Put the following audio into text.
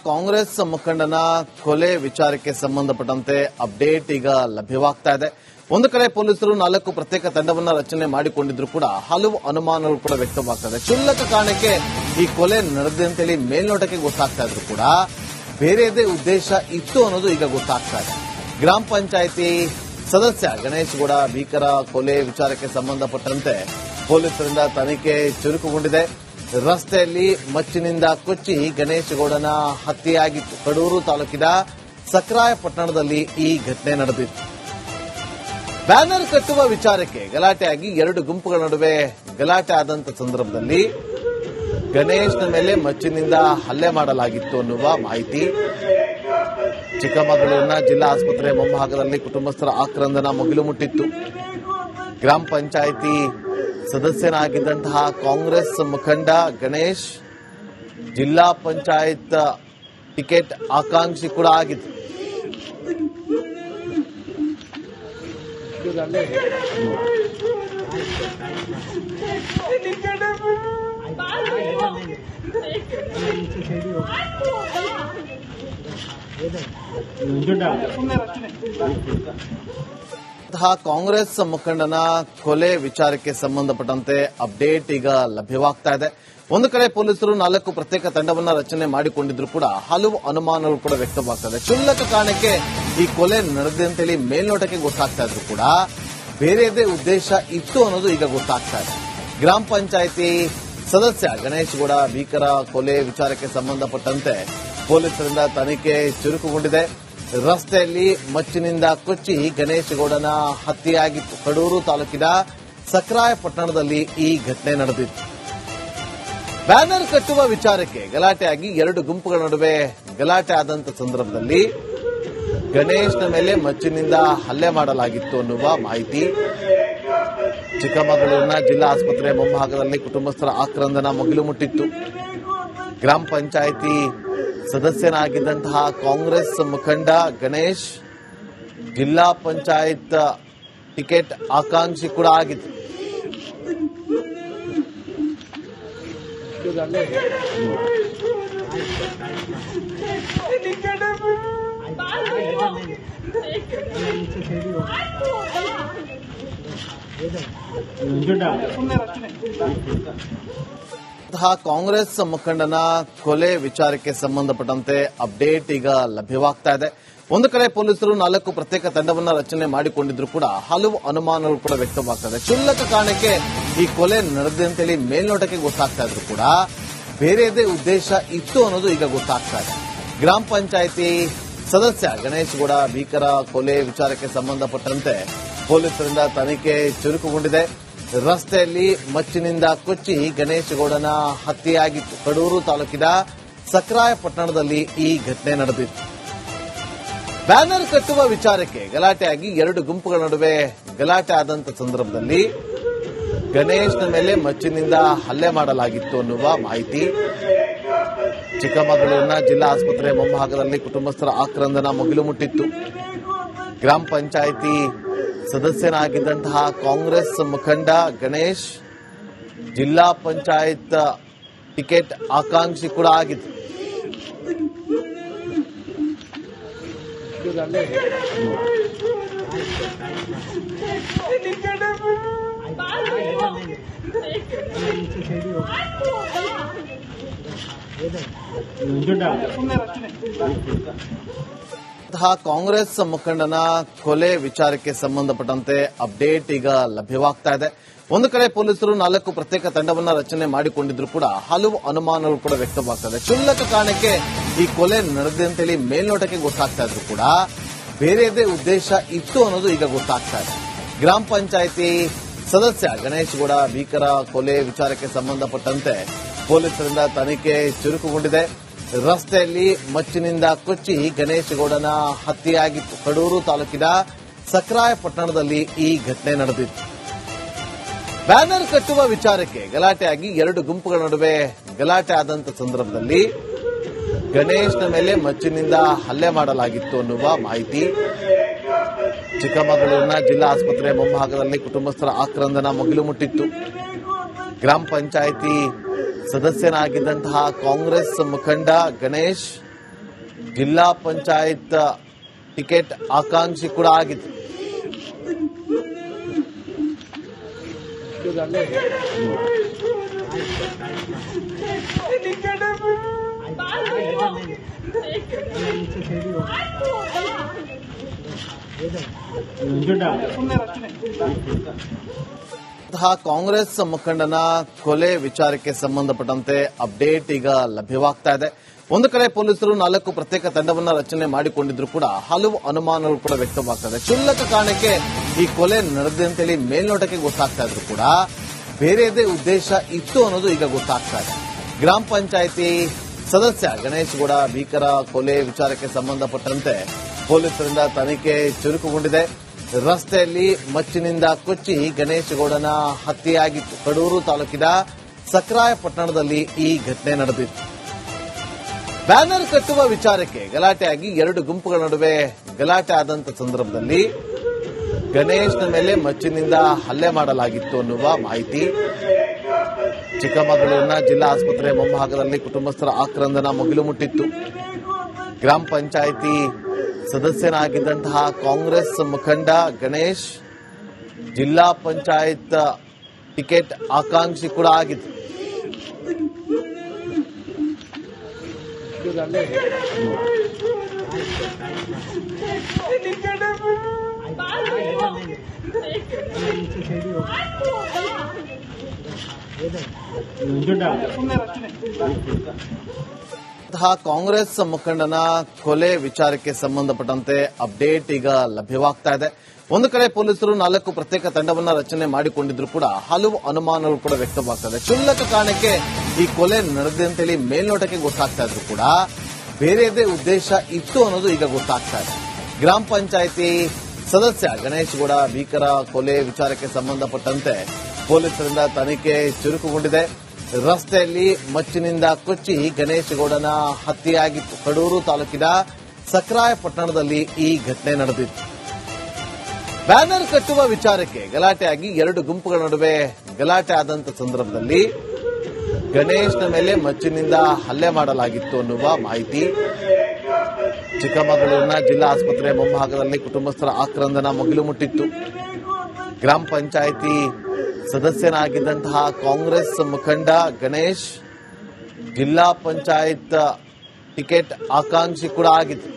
ಕಾಂಗ್ರೆಸ್ ಮುಖಂಡನ ಕೊಲೆ ವಿಚಾರಕ್ಕೆ ಸಂಬಂಧಪಟ್ಟಂತೆ ಅಪ್ಡೇಟ್ ಈಗ ಲಭ್ಯವಾಗ್ತಾ ಇದೆ. ಒಂದು ಕಡೆ ಪೊಲೀಸರು 4 ಪ್ರತ್ಯೇಕ ತಂಡವನ್ನ ರಚನೆ ಮಾಡಿಕೊಂಡಿದ್ರು ಕೂಡ ಹಲವು ಅನುಮಾನಗಳು ಕೂಡ ವ್ಯಕ್ತವಾಗ್ತಾ ಕ್ಷುಲ್ಲಕ ಕಾರಣಕ್ಕೆ ಈ ಕೊಲೆ ನಡೆದಿದೆ ಅಂತೇಳಿ ಮೇಲ್ನೋಟಕ್ಕೆ ಗೊತ್ತಾಗ್ತಾ ಇದ್ರು ಕೂಡ ಬೇರೆದೇ ಉದ್ದೇಶ ಇತ್ತು ಅನ್ನೋದು ಈಗ ಗೊತ್ತಾಗ್ತಾ ಇದೆ. ಗ್ರಾಮ ಪಂಚಾಯಿತಿ ಸದಸ್ಯ ಗಣೇಶ್ ಗೌಡ ಭೀಕರ ಕೊಲೆ ವಿಚಾರಕ್ಕೆ ಸಂಬಂಧಪಟ್ಟಂತೆ ಪೊಲೀಸರಿಂದ ತನಿಖೆ ಚುರುಕುಗೊಂಡಿದೆ. ರಸ್ತೆಯಲ್ಲಿ ಮಚ್ಚಿನಿಂದ ಕೊಚ್ಚಿ ಗಣೇಶ್ ಗೌಡನ ಹತ್ಯೆಯಾಗಿತ್ತು. ಕಡೂರು ತಾಲೂಕಿನ ಸಕ್ರಾಯಪಟ್ಟಣದಲ್ಲಿ ಈ ಘಟನೆ ನಡೆದಿತ್ತು. ಬ್ಯಾನರ್ ಕಟ್ಟುವ ವಿಚಾರಕ್ಕೆ ಗಲಾಟೆಯಾಗಿ 2 ಗುಂಪುಗಳ ನಡುವೆ ಗಲಾಟೆ ಆದಂತ ಸಂದರ್ಭದಲ್ಲಿ ಗಣೇಶ್ನ ಮೇಲೆ ಮಚ್ಚಿನಿಂದ ಹಲ್ಲೆ ಮಾಡಲಾಗಿತ್ತು ಅನ್ನುವ ಮಾಹಿತಿ. ಚಿಕ್ಕಮಗಳೂರಿನ ಜಿಲ್ಲಾ ಆಸ್ಪತ್ರೆ ಮುಂಭಾಗದಲ್ಲಿ ಕುಟುಂಬಸ್ಥರ ಆಕ್ರಂದನ ಮುಗಿಲು ಮುಟ್ಟಿತ್ತು. ಗ್ರಾಮ ಪಂಚಾಯಿತಿ ಸದಸ್ಯನಾಗಿದ್ದಂತಹ ಕಾಂಗ್ರೆಸ್ ಮುಖಂಡ ಗಣೇಶ್ ಜಿಲ್ಲಾ ಪಂಚಾಯತ್ ಟಿಕೆಟ್ ಆಕಾಂಕ್ಷಿ ಕೂಡ ಆಗಿತ್ತು. ಕಾಂಗ್ರೆಸ್ ಮುಖಂಡನ ಕೊಲೆ ವಿಚಾರಕ್ಕೆ ಸಂಬಂಧಪಟ್ಟಂತೆ ಅಪ್ಡೇಟ್ ಈಗ ಲಭ್ಯವಾಗ್ತಾ ಇದೆ. ಒಂದು ಕಡೆ ಪೊಲೀಸರು 4 ಪ್ರತ್ಯೇಕ ತಂಡವನ್ನ ರಚನೆ ಮಾಡಿಕೊಂಡಿದ್ರು ಕೂಡ ಹಲವು ಅನುಮಾನಗಳು ಕೂಡ ವ್ಯಕ್ತವಾಗ್ತಾ ಕ್ಷುಲ್ಲಕ ಕಾರಣಕ್ಕೆ ಈ ಕೊಲೆ ನಡೆದಿದೆ ಅಂತೇಳಿ ಮೇಲ್ನೋಟಕ್ಕೆ ಗೊತ್ತಾಗ್ತಾ ಇದ್ರು ಕೂಡ ಬೇರೆದೇ ಉದ್ದೇಶ ಇತ್ತು ಅನ್ನೋದು ಈಗ ಗೊತ್ತಾಗ್ತಾ ಇದೆ. ಗ್ರಾಮ ಪಂಚಾಯಿತಿ ಸದಸ್ಯ ಗಣೇಶ್ ಗೌಡ ಭೀಕರ ಕೊಲೆ ವಿಚಾರಕ್ಕೆ ಸಂಬಂಧಪಟ್ಟಂತೆ ಪೊಲೀಸರಿಂದ ತನಿಖೆ ಚುರುಕುಗೊಂಡಿದೆ. ರಸ್ತೆಯಲ್ಲಿ ಮಚ್ಚಿನಿಂದ ಕೊಚ್ಚಿ ಗಣೇಶ್ ಗೌಡನ ಹತ್ಯೆಯಾಗಿತ್ತು. ಕಡೂರು ತಾಲೂಕಿನ ಸಕ್ರಾಯಪಟ್ಟಣದಲ್ಲಿ ಈ ಘಟನೆ ನಡೆದಿತ್ತು. ಬ್ಯಾನರ್ ಕಟ್ಟುವ ವಿಚಾರಕ್ಕೆ ಗಲಾಟೆಯಾಗಿ 2 ಗುಂಪುಗಳ ನಡುವೆ ಗಲಾಟೆ ಆದಂತ ಸಂದರ್ಭದಲ್ಲಿ ಗಣೇಶ್ನ ಮೇಲೆ ಮಚ್ಚಿನಿಂದ ಹಲ್ಲೆ ಮಾಡಲಾಗಿತ್ತು ಅನ್ನುವ ಮಾಹಿತಿ. ಚಿಕ್ಕಮಗಳೂರಿನ ಜಿಲ್ಲಾ ಆಸ್ಪತ್ರೆ ಮುಂಭಾಗದಲ್ಲಿ ಕುಟುಂಬಸ್ಥರ ಆಕ್ರಂದನ ಮುಗಿಲು ಮುಟ್ಟಿತ್ತು. ಗ್ರಾಮ ಪಂಚಾಯಿತಿ ಸದಸ್ಯನಾಗಿದ್ದಂತಹ ಕಾಂಗ್ರೆಸ್ ಮುಖಂಡ ಗಣೇಶ್ ಜಿಲ್ಲಾ ಪಂಚಾಯತ್ ಟಿಕೆಟ್ ಆಕಾಂಕ್ಷಿ ಕೂಡ ಆಗಿತ್ತು. ಕಾಂಗ್ರೆಸ್ ಮುಖಂಡನ ಕೊಲೆ ವಿಚಾರಕ್ಕೆ ಸಂಬಂಧಪಟ್ಟಂತೆ ಅಪ್ಡೇಟ್ ಈಗ ಲಭ್ಯವಾಗ್ತಾ ಇದೆ. ಒಂದು ಕಡೆ ಪೊಲೀಸರು 4 ಪ್ರತ್ಯೇಕ ತಂಡವನ್ನ ರಚನೆ ಮಾಡಿಕೊಂಡಿದ್ರು ಕೂಡ ಹಲವು ಅನುಮಾನಗಳು ಕೂಡ ವ್ಯಕ್ತವಾಗ್ತಾ ಕ್ಷುಲ್ಲಕ ಕಾರಣಕ್ಕೆ ಈ ಕೊಲೆ ನಡೆದಿದೆ ಅಂತೇಳಿ ಮೇಲ್ನೋಟಕ್ಕೆ ಗೊತ್ತಾಗ್ತಾ ಇದ್ರು ಕೂಡ ಬೇರೆದೇ ಉದ್ದೇಶ ಇತ್ತು ಅನ್ನೋದು ಈಗ ಗೊತ್ತಾಗ್ತಾ ಇದೆ. ಗ್ರಾಮ ಪಂಚಾಯಿತಿ ಸದಸ್ಯ ಗಣೇಶ್ ಗೌಡ ಭೀಕರ ಕೊಲೆ ವಿಚಾರಕ್ಕೆ ಸಂಬಂಧಪಟ್ಟಂತೆ ಪೊಲೀಸರಿಂದ ತನಿಖೆ ಚುರುಕುಗೊಂಡಿದೆ. ರಸ್ತೆಯಲ್ಲಿ ಮಚ್ಚಿನಿಂದ ಕೊಚ್ಚಿ ಗಣೇಶ್ ಗೌಡನ ಹತ್ಯೆಯಾಗಿತ್ತು. ಕಡೂರು ತಾಲೂಕಿನ ಸಕ್ರಾಯಪಟ್ಟಣದಲ್ಲಿ ಈ ಘಟನೆ ನಡೆದಿತ್ತು. ಬ್ಯಾನರ್ ಕಟ್ಟುವ ವಿಚಾರಕ್ಕೆ ಗಲಾಟೆಯಾಗಿ 2 ಗುಂಪುಗಳ ನಡುವೆ ಗಲಾಟೆ ಆದಂತ ಸಂದರ್ಭದಲ್ಲಿ ಗಣೇಶ್ನ ಮೇಲೆ ಮಚ್ಚಿನಿಂದ ಹಲ್ಲೆ ಮಾಡಲಾಗಿತ್ತು ಅನ್ನುವ ಮಾಹಿತಿ. ಚಿಕ್ಕಮಗಳೂರಿನ ಜಿಲ್ಲಾ ಆಸ್ಪತ್ರೆ ಮುಂಭಾಗದಲ್ಲಿ ಕುಟುಂಬಸ್ಥರ ಆಕ್ರಂದನ ಮುಗಿಲು ಮುಟ್ಟಿತ್ತು. ಗ್ರಾಮ ಪಂಚಾಯಿತಿ ಸದಸ್ಯನಾಗಿದ್ದಂತಹ ಕಾಂಗ್ರೆಸ್ ಮುಖಂಡ ಗಣೇಶ್ ಜಿಲ್ಲಾ ಪಂಚಾಯತ್ ಟಿಕೆಟ್ ಆಕಾಂಕ್ಷಿ ಕೂಡ ಆಗಿತ್ತು. ಕಾಂಗ್ರೆಸ್ ಮುಖಂಡನ ಕೊಲೆ ವಿಚಾರಕ್ಕೆ ಸಂಬಂಧಪಟ್ಟಂತೆ ಅಪ್ಡೇಟ್ ಈಗ ಲಭ್ಯವಾಗ್ತಾ ಇದೆ. ಒಂದು ಕಡೆ ಪೊಲೀಸರು 4 ಪ್ರತ್ಯೇಕ ತಂಡವನ್ನ ರಚನೆ ಮಾಡಿಕೊಂಡಿದ್ರು ಕೂಡ ಹಲವು ಅನುಮಾನಗಳು ಕೂಡ ವ್ಯಕ್ತವಾಗ್ತಾ ಕ್ಷುಲ್ಲಕ ಕಾರಣಕ್ಕೆ ಈ ಕೊಲೆ ನಡೆದಿದೆ ಅಂತೇಳಿ ಮೇಲ್ನೋಟಕ್ಕೆ ಗೊತ್ತಾಗ್ತಾ ಇದ್ರು ಕೂಡ ಬೇರೆದೇ ಉದ್ದೇಶ ಇತ್ತು ಅನ್ನೋದು ಈಗ ಗೊತ್ತಾಗ್ತಾ ಇದೆ. ಗ್ರಾಮ ಪಂಚಾಯಿತಿ ಸದಸ್ಯ ಗಣೇಶ್ ಗೌಡ ಭೀಕರ ಕೊಲೆ ವಿಚಾರಕ್ಕೆ ಸಂಬಂಧಪಟ್ಟಂತೆ ಪೊಲೀಸರಿಂದ ತನಿಖೆ ಚುರುಕುಗೊಂಡಿದೆ. ರಸ್ತೆಯಲ್ಲಿ ಮಚ್ಚಿನಿಂದ ಕೊಚ್ಚಿ ಗಣೇಶ್ ಗೌಡನ ಹತ್ಯೆಯಾಗಿತ್ತು. ಕಡೂರು ತಾಲೂಕಿನ ಸಕ್ರಾಯಪಟ್ಟಣದಲ್ಲಿ ಈ ಘಟನೆ ನಡೆದಿತ್ತು. ಬ್ಯಾನರ್ ಕಟ್ಟುವ ವಿಚಾರಕ್ಕೆ ಗಲಾಟೆಯಾಗಿ 2 ಗುಂಪುಗಳ ನಡುವೆ ಗಲಾಟೆ ಆದಂತ ಸಂದರ್ಭದಲ್ಲಿ ಗಣೇಶ್ನ ಮೇಲೆ ಮಚ್ಚಿನಿಂದ ಹಲ್ಲೆ ಮಾಡಲಾಗಿತ್ತು ಅನ್ನುವ ಮಾಹಿತಿ. ಚಿಕ್ಕಮಗಳೂರಿನ ಜಿಲ್ಲಾ ಆಸ್ಪತ್ರೆ ಮುಂಭಾಗದಲ್ಲಿ ಕುಟುಂಬಸ್ಥರ ಆಕ್ರಂದನ ಮುಗಿಲು ಮುಟ್ಟಿತ್ತು. ಗ್ರಾಮ ಪಂಚಾಯಿತಿ ಸದಸ್ಯನಾಗಿದ್ದಂತಹ ಕಾಂಗ್ರೆಸ್ ಮುಖಂಡ ಗಣೇಶ್ ಜಿಲ್ಲಾ ಪಂಚಾಯತ್ ಟಿಕೆಟ್ ಆಕಾಂಕ್ಷಿ ಕೂಡ ಆಗಿತ್ತು. ಕಾಂಗ್ರೆಸ್ ಮುಖಂಡನ ಕೊಲೆ ವಿಚಾರಕ್ಕೆ ಸಂಬಂಧಪಟ್ಟಂತೆ ಅಪ್ಡೇಟ್ ಈಗ ಲಭ್ಯವಾಗ್ತಾ ಇದೆ. ಒಂದು ಕಡೆ ಪೊಲೀಸರು 4 ಪ್ರತ್ಯೇಕ ತಂಡವನ್ನ ರಚನೆ ಮಾಡಿಕೊಂಡಿದ್ರು ಕೂಡ ಹಲವು ಅನುಮಾನಗಳು ಕೂಡ ವ್ಯಕ್ತವಾಗ್ತದೆ. ಕ್ಷುಲ್ಲಕ ಕಾರಣಕ್ಕೆ ಈ ಕೊಲೆ ನಡೆದಿದೆ ಅಂತೇಳಿ ಮೇಲ್ನೋಟಕ್ಕೆ ಗೊತ್ತಾಗ್ತಾ ಇದ್ರು ಕೂಡ ಬೇರೆದೇ ಉದ್ದೇಶ ಇತ್ತು ಅನ್ನೋದು ಈಗ ಗೊತ್ತಾಗ್ತಾ ಇದೆ. ಗ್ರಾಮ ಪಂಚಾಯಿತಿ ಸದಸ್ಯ ಗಣೇಶ್ ಗೌಡ ಭೀಕರ ಕೊಲೆ ವಿಚಾರಕ್ಕೆ ಸಂಬಂಧಪಟ್ಟಂತೆ ಪೊಲೀಸರಿಂದ ತನಿಖೆ ಚುರುಕುಗೊಂಡಿದೆ. ರಸ್ತೆಯಲ್ಲಿ ಮಚ್ಚಿನಿಂದ ಕೊಚ್ಚಿ ಗಣೇಶ್ ಗೌಡನ ಹತ್ಯೆಯಾಗಿತ್ತು. ಕಡೂರು ತಾಲೂಕಿನ ಸಕ್ರಾಯಪಟ್ಟಣದಲ್ಲಿ ಈ ಘಟನೆ ನಡೆದಿತ್ತು. ಬ್ಯಾನರ್ ಕಟ್ಟುವ ವಿಚಾರಕ್ಕೆ ಗಲಾಟೆಯಾಗಿ 2 ಗುಂಪುಗಳ ನಡುವೆ ಗಲಾಟೆ ಆದಂತ ಸಂದರ್ಭದಲ್ಲಿ ಗಣೇಶ್ನ ಮೇಲೆ ಮಚ್ಚಿನಿಂದ ಹಲ್ಲೆ ಮಾಡಲಾಗಿತ್ತು ಅನ್ನುವ ಮಾಹಿತಿ. ಚಿಕ್ಕಮಗಳೂರಿನ ಜಿಲ್ಲಾ ಆಸ್ಪತ್ರೆ ಮುಂಭಾಗದಲ್ಲಿ ಕುಟುಂಬಸ್ಥರ ಆಕ್ರಂದನ ಮುಗಿಲು ಮುಟ್ಟಿತ್ತು. ಗ್ರಾಮ ಪಂಚಾಯಿತಿ ಸದಸ್ಯನಾಗಿದ್ದಂತಹ ಕಾಂಗ್ರೆಸ್ ಮುಖಂಡ ಗಣೇಶ್ ಜಿಲ್ಲಾ ಪಂಚಾಯತ್ ಟಿಕೆಟ್ ಆಕಾಂಕ್ಷಿ ಕೂಡ ಆಗಿತ್ತು. ಕಾಂಗ್ರೆಸ್ ಮುಖಂಡನ ಕೊಲೆ ವಿಚಾರಕ್ಕೆ ಸಂಬಂಧಪಟ್ಟಂತೆ ಅಪ್ಡೇಟ್ ಈಗ ಲಭ್ಯವಾಗ್ತಾ ಇದೆ. ಒಂದು ಕಡೆ ಪೊಲೀಸರು 4 ಪ್ರತ್ಯೇಕ ತಂಡವನ್ನ ರಚನೆ ಮಾಡಿಕೊಂಡಿದ್ರು ಕೂಡ ಹಲವು ಅನುಮಾನಗಳು ಕೂಡ ವ್ಯಕ್ತವಾಗ್ತದೆ. ಕ್ಷುಲ್ಲಕ ಕಾರಣಕ್ಕೆ ಈ ಕೊಲೆ ನಡೆದಿದೆ ಅಂತೇಳಿ ಮೇಲ್ನೋಟಕ್ಕೆ ಗೊತ್ತಾಗ್ತಾ ಇದ್ರು ಕೂಡ ಬೇರೆದೇ ಉದ್ದೇಶ ಇತ್ತು ಅನ್ನೋದು ಈಗ ಗೊತ್ತಾಗ್ತಾ ಇದೆ. ಗ್ರಾಮ ಪಂಚಾಯಿತಿ ಸದಸ್ಯ ಗಣೇಶ್ ಗೌಡ ಭೀಕರ ಕೊಲೆ ವಿಚಾರಕ್ಕೆ ಸಂಬಂಧಪಟ್ಟಂತೆ ಪೊಲೀಸರಿಂದ ತನಿಖೆ ಚುರುಕುಗೊಂಡಿದೆ. ರಸ್ತೆಯಲ್ಲಿ ಮಚ್ಚಿನಿಂದ ಕೊಚ್ಚಿ ಗಣೇಶ್ ಗೌಡನ ಹತ್ಯೆಯಾಗಿತ್ತು. ಕಡೂರು ತಾಲೂಕಿನ ಸಕ್ರಾಯಪಟ್ಟಣದಲ್ಲಿ ಈ ಘಟನೆ ನಡೆದಿತ್ತು. ಬ್ಯಾನರ್ ಕಟ್ಟುವ ವಿಚಾರಕ್ಕೆ ಗಲಾಟೆಯಾಗಿ 2 ಗುಂಪುಗಳ ನಡುವೆ ಗಲಾಟೆ ಆದಂತ ಸಂದರ್ಭದಲ್ಲಿ ಗಣೇಶ್ನ ಮೇಲೆ ಮಚ್ಚಿನಿಂದ ಹಲ್ಲೆ ಮಾಡಲಾಗಿತ್ತು ಅನ್ನುವ ಮಾಹಿತಿ. ಚಿಕ್ಕಮಗಳೂರಿನ ಜಿಲ್ಲಾ ಆಸ್ಪತ್ರೆ ಮುಂಭಾಗದಲ್ಲಿ ಕುಟುಂಬಸ್ಥರ ಆಕ್ರಂದನ ಮುಗಿಲು ಮುಟ್ಟಿತ್ತು. ಗ್ರಾಮ ಪಂಚಾಯಿತಿ ಸದಸ್ಯನಾಗಿದ್ದಂತಹ ಕಾಂಗ್ರೆಸ್ ಮುಖಂಡ ಗಣೇಶ್ ಜಿಲ್ಲಾ ಪಂಚಾಯತ್ ಟಿಕೆಟ್ ಆಕಾಂಕ್ಷಿ ಕೂಡ ಆಗಿತ್ತು.